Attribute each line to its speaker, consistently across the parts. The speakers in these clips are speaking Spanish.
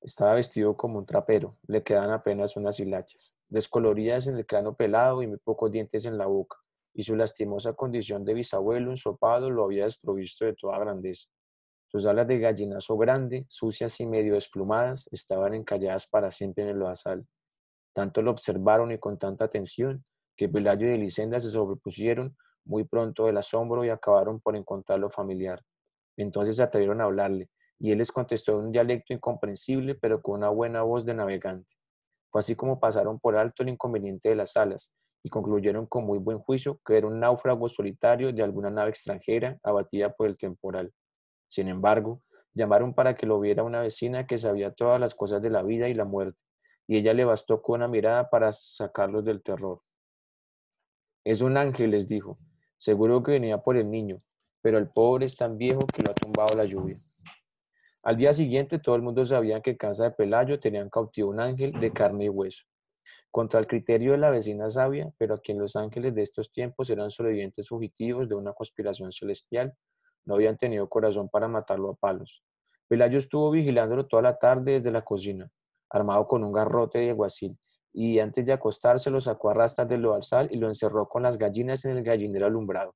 Speaker 1: Estaba vestido como un trapero, le quedaban apenas unas hilachas, descoloridas en el cráneo pelado y muy pocos dientes en la boca, y su lastimosa condición de bisabuelo ensopado lo había desprovisto de toda grandeza. Sus alas de gallinazo grande, sucias y medio desplumadas, estaban encalladas para siempre en el lodazal. Tanto lo observaron y con tanta atención, que Pelayo y Elisenda se sobrepusieron muy pronto del asombro y acabaron por encontrarlo familiar. Entonces se atrevieron a hablarle, y él les contestó en un dialecto incomprensible, pero con una buena voz de navegante. Fue así como pasaron por alto el inconveniente de las alas, y concluyeron con muy buen juicio que era un náufrago solitario de alguna nave extranjera abatida por el temporal. Sin embargo, llamaron para que lo viera una vecina que sabía todas las cosas de la vida y la muerte, y ella le bastó con una mirada para sacarlos del terror. Es un ángel, les dijo. Seguro que venía por el niño, pero el pobre es tan viejo que lo ha tumbado la lluvia. Al día siguiente todo el mundo sabía que en casa de Pelayo tenían cautivo un ángel de carne y hueso. Contra el criterio de la vecina sabia, pero a quien los ángeles de estos tiempos eran sobrevivientes fugitivos de una conspiración celestial, no habían tenido corazón para matarlo a palos. Pelayo estuvo vigilándolo toda la tarde desde la cocina, armado con un garrote de alguacil, y antes de acostarse lo sacó a rastras del lodazal y lo encerró con las gallinas en el gallinero alumbrado.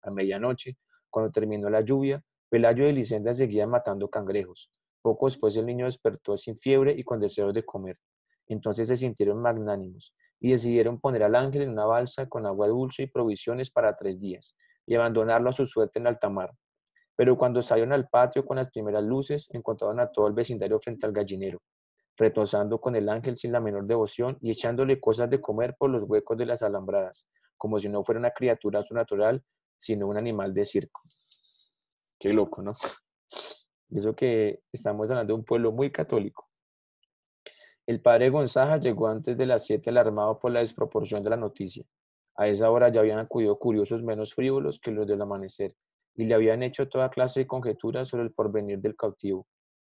Speaker 1: A medianoche, cuando terminó la lluvia, Pelayo y Elisenda seguían matando cangrejos. Poco después el niño despertó sin fiebre y con deseos de comer. Entonces se sintieron magnánimos y decidieron poner al ángel en una balsa con agua dulce y provisiones para 3 días y abandonarlo a su suerte en alta mar. Pero cuando salieron al patio con las primeras luces, encontraron a todo el vecindario frente al gallinero, retozando con el ángel sin la menor devoción y echándole cosas de comer por los huecos de las alambradas, como si no fuera una criatura sobrenatural, sino un animal de circo. Qué loco, ¿no? Y eso que estamos hablando de un pueblo muy católico. El padre Gonzaga llegó antes de las 7 alarmado por la desproporción de la noticia. A esa hora ya habían acudido curiosos menos frívolos que los del amanecer, y le habían hecho toda clase de conjeturas sobre el porvenir del cautivo.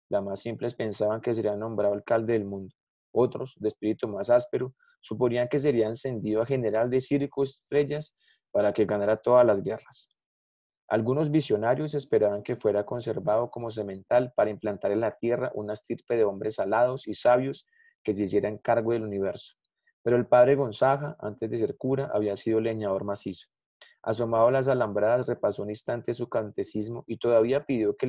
Speaker 1: Las más simples pensaban que sería nombrado alcalde del mundo. Otros, de espíritu más áspero, suponían que sería ascendido a general de circo estrellas para que ganara todas las guerras. Algunos visionarios esperaban que fuera conservado como semental para implantar en la tierra una estirpe de hombres alados y sabios que se hicieran cargo del universo. Pero el padre Gonzaga, antes de ser cura, había sido leñador macizo. Asomado a las alambradas, repasó un instante su catecismo y todavía pidió que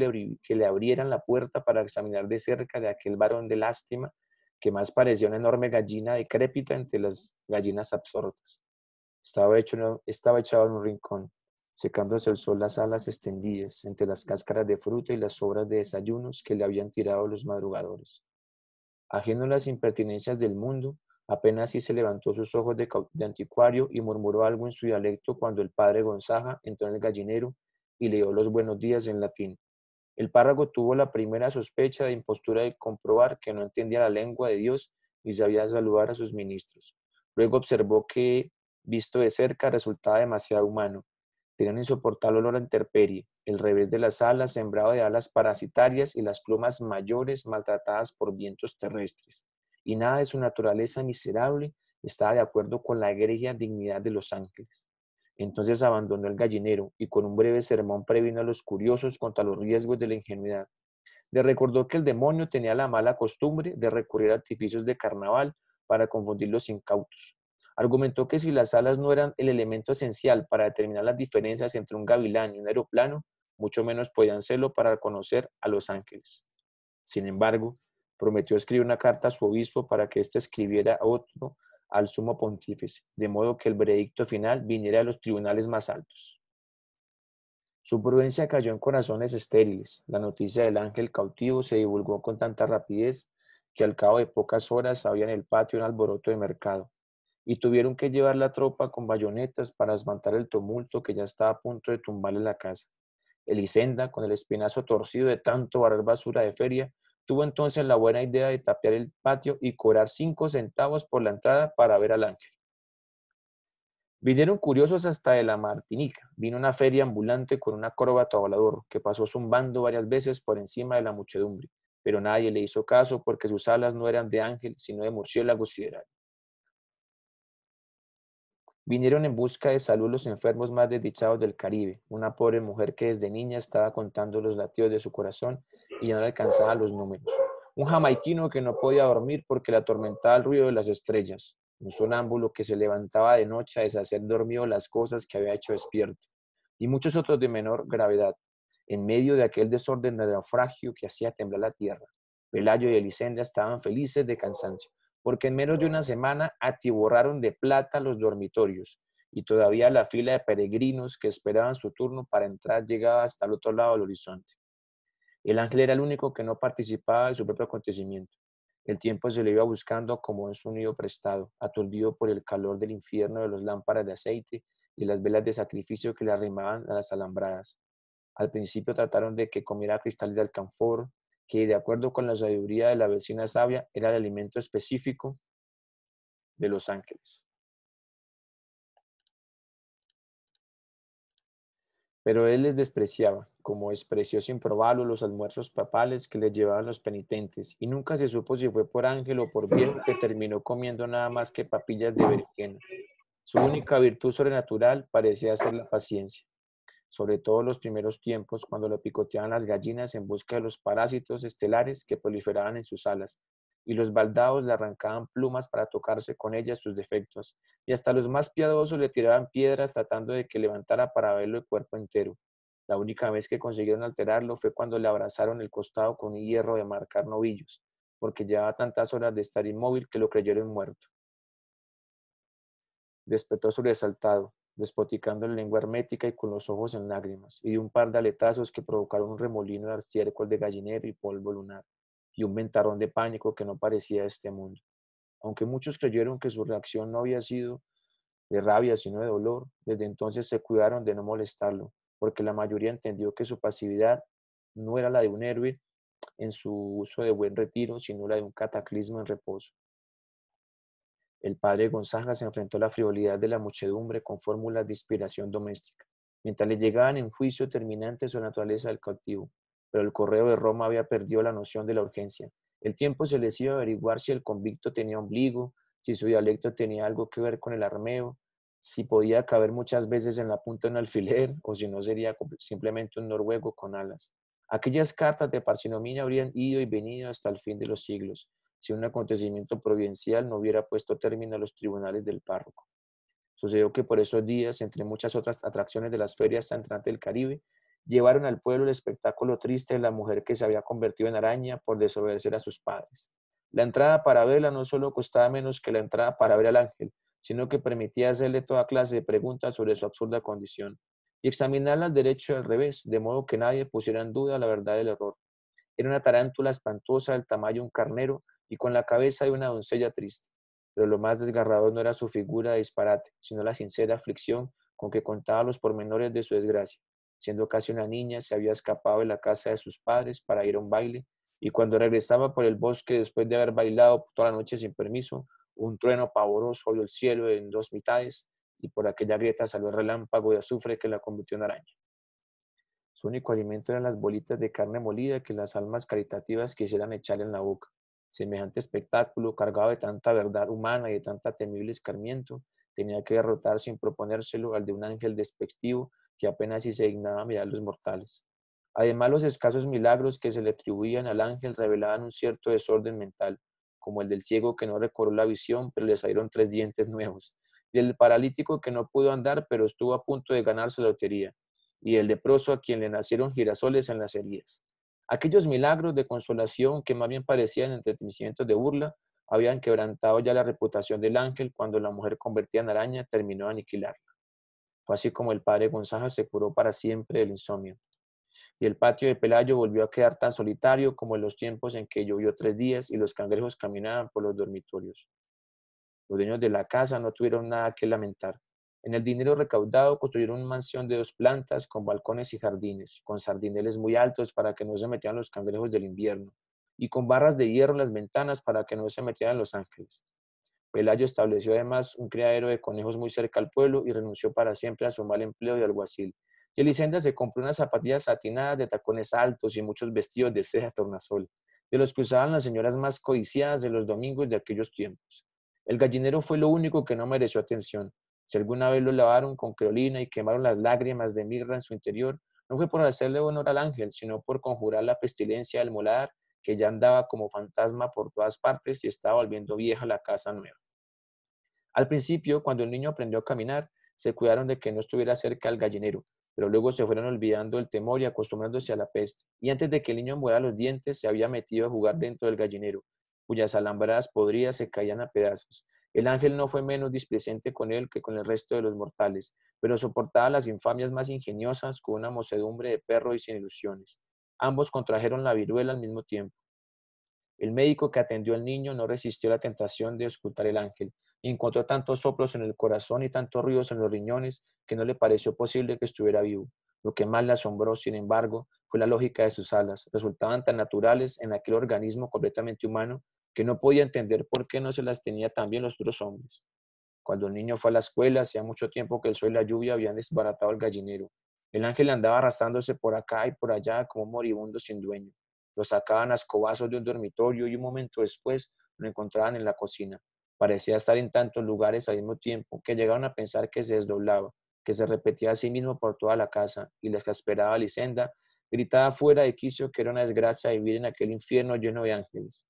Speaker 1: le abrieran la puerta para examinar de cerca de aquel varón de lástima que más parecía una enorme gallina decrépita entre las gallinas absortas. Estaba echado en un rincón, secándose el sol las alas extendidas entre las cáscaras de fruta y las sobras de desayunos que le habían tirado los madrugadores. Ajeno a las impertinencias del mundo, apenas si se levantó sus ojos de anticuario y murmuró algo en su dialecto cuando el padre Gonzaga entró en el gallinero y le dio los buenos días en latín. El párroco tuvo la primera sospecha de impostura de comprobar que no entendía la lengua de Dios y sabía saludar a sus ministros. Luego observó que, visto de cerca, resultaba demasiado humano. Tenía un insoportable olor a intemperie, el revés de las alas sembrado de alas parasitarias y las plumas mayores maltratadas por vientos terrestres. Y nada de su naturaleza miserable estaba de acuerdo con la egregia dignidad de los ángeles. Entonces abandonó el gallinero y con un breve sermón previno a los curiosos contra los riesgos de la ingenuidad. Le recordó que el demonio tenía la mala costumbre de recurrir a artificios de carnaval para confundir los incautos. Argumentó que si las alas no eran el elemento esencial para determinar las diferencias entre un gavilán y un aeroplano, mucho menos podían serlo para conocer a los ángeles. Sin embargo, prometió escribir una carta a su obispo para que éste escribiera otro al sumo pontífice, de modo que el veredicto final viniera de los tribunales más altos. Su prudencia cayó en corazones estériles. La noticia del ángel cautivo se divulgó con tanta rapidez que al cabo de pocas horas había en el patio un alboroto de mercado, y tuvieron que llevar la tropa con bayonetas para espantar el tumulto que ya estaba a punto de tumbarle la casa. Elisenda, con el espinazo torcido de tanto barrer basura de feria, tuvo entonces la buena idea de tapiar el patio y cobrar 5 centavos por la entrada para ver al ángel. Vinieron curiosos hasta de la Martinica. Vino una feria ambulante con un acróbata volador que pasó zumbando varias veces por encima de la muchedumbre, pero nadie le hizo caso porque sus alas no eran de ángel, sino de murciélago sideral. Vinieron en busca de salud los enfermos más desdichados del Caribe, una pobre mujer que desde niña estaba contando los latidos de su corazón y ya no le alcanzaba los números. Un jamaiquino que no podía dormir porque le atormentaba el ruido de las estrellas. Un sonámbulo que se levantaba de noche a deshacer dormido las cosas que había hecho despierto. Y muchos otros de menor gravedad. En medio de aquel desorden de naufragio que hacía temblar la tierra, Pelayo y Elisenda estaban felices de cansancio, porque en menos de una semana atiborraron de plata los dormitorios, y todavía la fila de peregrinos que esperaban su turno para entrar llegaba hasta el otro lado del horizonte. El ángel era el único que no participaba de su propio acontecimiento. El tiempo se le iba buscando como un sonido prestado, aturdido por el calor del infierno de las lámparas de aceite y las velas de sacrificio que le arrimaban a las alambradas. Al principio trataron de que comiera cristal de alcanfor, que de acuerdo con la sabiduría de la vecina sabia era el alimento específico de los ángeles. Pero él les despreciaba, como despreció sin probarlo los almuerzos papales que les llevaban los penitentes, y nunca se supo si fue por ángel o por viejo que terminó comiendo nada más que papillas de berenjena. Su única virtud sobrenatural parecía ser la paciencia, sobre todo en los primeros tiempos, cuando lo picoteaban las gallinas en busca de los parásitos estelares que proliferaban en sus alas, y los baldaos le arrancaban plumas para tocarse con ellas sus defectos, y hasta los más piadosos le tiraban piedras tratando de que levantara para verlo el cuerpo entero. La única vez que consiguieron alterarlo fue cuando le abrazaron el costado con un hierro de marcar novillos, porque llevaba tantas horas de estar inmóvil que lo creyeron muerto. Despertó sobresaltado, despoticando la lengua hermética y con los ojos en lágrimas, y dio un par de aletazos que provocaron un remolino de estiércol de gallinero y polvo lunar, y un ventarrón de pánico que no parecía de este mundo. Aunque muchos creyeron que su reacción no había sido de rabia, sino de dolor, desde entonces se cuidaron de no molestarlo, porque la mayoría entendió que su pasividad no era la de un héroe en su uso de buen retiro, sino la de un cataclismo en reposo. El padre Gonzaga se enfrentó a la frivolidad de la muchedumbre con fórmulas de inspiración doméstica, mientras le llegaban en juicio terminante su naturaleza del cautivo. Pero el correo de Roma había perdido la noción de la urgencia. El tiempo se les iba a averiguar si el convicto tenía ombligo, si su dialecto tenía algo que ver con el armeo, si podía caber muchas veces en la punta de un alfiler o si no sería simplemente un noruego con alas. Aquellas cartas de parsinomía habrían ido y venido hasta el fin de los siglos, si un acontecimiento providencial no hubiera puesto término a los tribunales del párroco. Sucedió que por esos días, entre muchas otras atracciones de las ferias entrantes del Caribe, llevaron al pueblo el espectáculo triste de la mujer que se había convertido en araña por desobedecer a sus padres. La entrada para verla no solo costaba menos que la entrada para ver al ángel, sino que permitía hacerle toda clase de preguntas sobre su absurda condición y examinarla al derecho y al revés, de modo que nadie pusiera en duda la verdad del error. Era una tarántula espantosa del tamaño de un carnero y con la cabeza de una doncella triste. Pero lo más desgarrador no era su figura de disparate, sino la sincera aflicción con que contaba los pormenores de su desgracia. Siendo casi una niña, se había escapado de la casa de sus padres para ir a un baile, y cuando regresaba por el bosque después de haber bailado toda la noche sin permiso, un trueno pavoroso abrió el cielo en dos mitades, y por aquella grieta salió el relámpago de azufre que la convirtió en araña. Su único alimento eran las bolitas de carne molida que las almas caritativas quisieran echarle en la boca. Semejante espectáculo, cargado de tanta verdad humana y de tanta temible escarmiento, tenía que derrotar sin proponérselo al de un ángel despectivo que apenas si se dignaba mirar a los mortales. Además, los escasos milagros que se le atribuían al ángel revelaban un cierto desorden mental, como el del ciego que no recobró la visión, pero le salieron 3 dientes nuevos, y el paralítico que no pudo andar, pero estuvo a punto de ganarse la lotería, y el leproso a quien le nacieron girasoles en las heridas. Aquellos milagros de consolación que más bien parecían entretenimientos de burla, habían quebrantado ya la reputación del ángel cuando la mujer convertida en araña terminó de aniquilarla. Fue así como el padre Gonzaga se curó para siempre del insomnio, y el patio de Pelayo volvió a quedar tan solitario como en los tiempos en que llovió 3 días y los cangrejos caminaban por los dormitorios. Los dueños de la casa no tuvieron nada que lamentar. En el dinero recaudado construyeron una mansión de 2 plantas con balcones y jardines, con sardineles muy altos para que no se metieran los cangrejos del invierno, y con barras de hierro en las ventanas para que no se metieran los ángeles. Pelayo estableció además un criadero de conejos muy cerca al pueblo y renunció para siempre a su mal empleo de alguacil. Y Elisenda se compró unas zapatillas satinadas de tacones altos y muchos vestidos de seda tornasol, de los que usaban las señoras más codiciadas de los domingos de aquellos tiempos. El gallinero fue lo único que no mereció atención. Si alguna vez lo lavaron con creolina y quemaron las lágrimas de mirra en su interior, no fue por hacerle honor al ángel, sino por conjurar la pestilencia del molar que ya andaba como fantasma por todas partes y estaba volviendo vieja la casa nueva. Al principio, cuando el niño aprendió a caminar, se cuidaron de que no estuviera cerca del gallinero, pero luego se fueron olvidando el temor y acostumbrándose a la peste. Y antes de que el niño muera los dientes, se había metido a jugar dentro del gallinero, cuyas alambradas podridas se caían a pedazos. El ángel no fue menos displicente con él que con el resto de los mortales, pero soportaba las infamias más ingeniosas con una mocedumbre de perro y sin ilusiones. Ambos contrajeron la viruela al mismo tiempo. El médico que atendió al niño no resistió la tentación de escuchar el ángel, y encontró tantos soplos en el corazón y tantos ruidos en los riñones que no le pareció posible que estuviera vivo. Lo que más le asombró, sin embargo, fue la lógica de sus alas. Resultaban tan naturales en aquel organismo completamente humano que no podía entender por qué no se las tenía también los otros hombres. Cuando el niño fue a la escuela, hacía mucho tiempo que el sol y la lluvia habían desbaratado el gallinero. El ángel andaba arrastrándose por acá y por allá como un moribundo sin dueño. Lo sacaban a escobazos de un dormitorio y un momento después lo encontraban en la cocina. Parecía estar en tantos lugares al mismo tiempo que llegaron a pensar que se desdoblaba, que se repetía a sí mismo por toda la casa, y la exasperada Lisenda gritaba fuera de quicio que era una desgracia vivir en aquel infierno lleno de ángeles.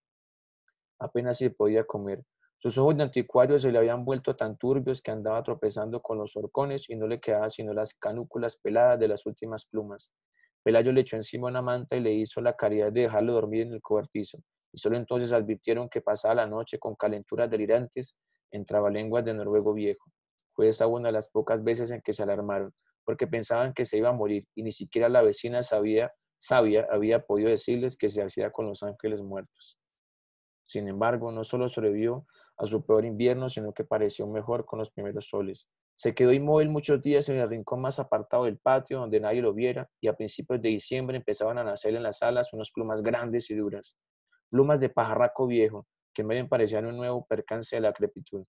Speaker 1: Apenas se podía comer. Sus ojos de anticuario se le habían vuelto tan turbios que andaba tropezando con los horcones y no le quedaban sino las canúculas peladas de las últimas plumas. Pelayo le echó encima una manta y le hizo la caridad de dejarlo dormir en el cobertizo, y solo entonces advirtieron que pasaba la noche con calenturas delirantes en trabalenguas de noruego viejo. Fue esa una de las pocas veces en que se alarmaron, porque pensaban que se iba a morir, y ni siquiera la vecina sabia había podido decirles que se hacía con los ángeles muertos. Sin embargo, no solo sobrevivió a su peor invierno, sino que pareció mejor con los primeros soles. Se quedó inmóvil muchos días en el rincón más apartado del patio, donde nadie lo viera, y a principios de diciembre empezaban a nacer en las alas unas plumas grandes y duras, plumas de pajarraco viejo, que me parecían un nuevo percance de la crepitud.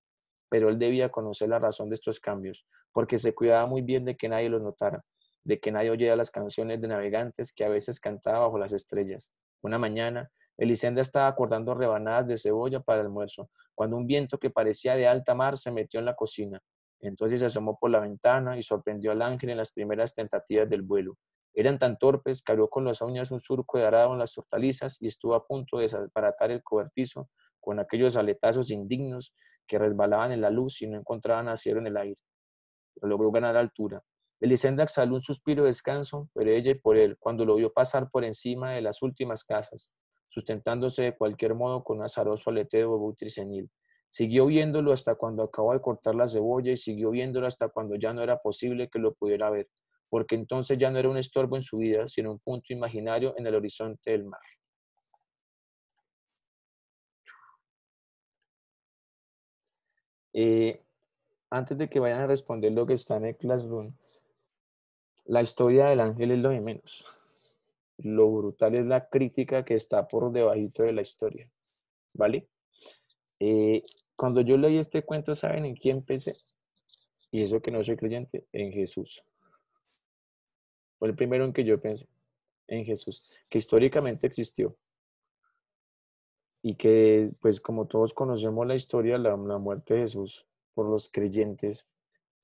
Speaker 1: Pero él debía conocer la razón de estos cambios, porque se cuidaba muy bien de que nadie los notara, de que nadie oyera las canciones de navegantes que a veces cantaba bajo las estrellas. Una mañana, Elisenda estaba cortando rebanadas de cebolla para el almuerzo, cuando un viento que parecía de alta mar se metió en la cocina. Entonces se asomó por la ventana y sorprendió al ángel en las primeras tentativas del vuelo. Eran tan torpes que abrió con las uñas un surco de arado en las hortalizas y estuvo a punto de desbaratar el cobertizo con aquellos aletazos indignos que resbalaban en la luz y no encontraban asiento en el aire. Pero logró ganar altura. Elisenda exhaló un suspiro de descanso, pero ella y por él, cuando lo vio pasar por encima de las últimas casas, sustentándose de cualquier modo con un azaroso aleteo de buitre. Siguió viéndolo hasta cuando acabó de cortar la cebolla y siguió viéndolo hasta cuando ya no era posible que lo pudiera ver, porque entonces ya no era un estorbo en su vida, sino un punto imaginario en el horizonte del mar. Eh, Antes de que vayan a responder lo que está en el Classroom, la historia del ángel es lo de menos. Lo brutal es la crítica que está por debajito de la historia, ¿vale? Eh, Cuando yo leí este cuento, ¿saben en quién pensé? Y eso que no soy creyente, en Jesús. Fue el primero en que yo pensé, en Jesús, que históricamente existió y que, pues como todos conocemos la historia, la muerte de Jesús por los creyentes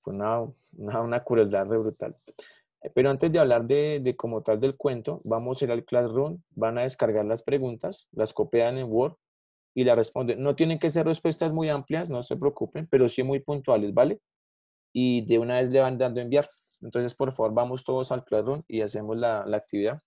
Speaker 1: fue una crueldad re brutal. Pero antes de hablar de como tal del cuento, vamos a ir al Classroom, van a descargar las preguntas, las copian en Word y las responden. No tienen que ser respuestas muy amplias, no se preocupen, pero sí muy puntuales, ¿vale? Y de una vez le van dando a enviar. Entonces, por favor, vamos todos al Classroom y hacemos la actividad.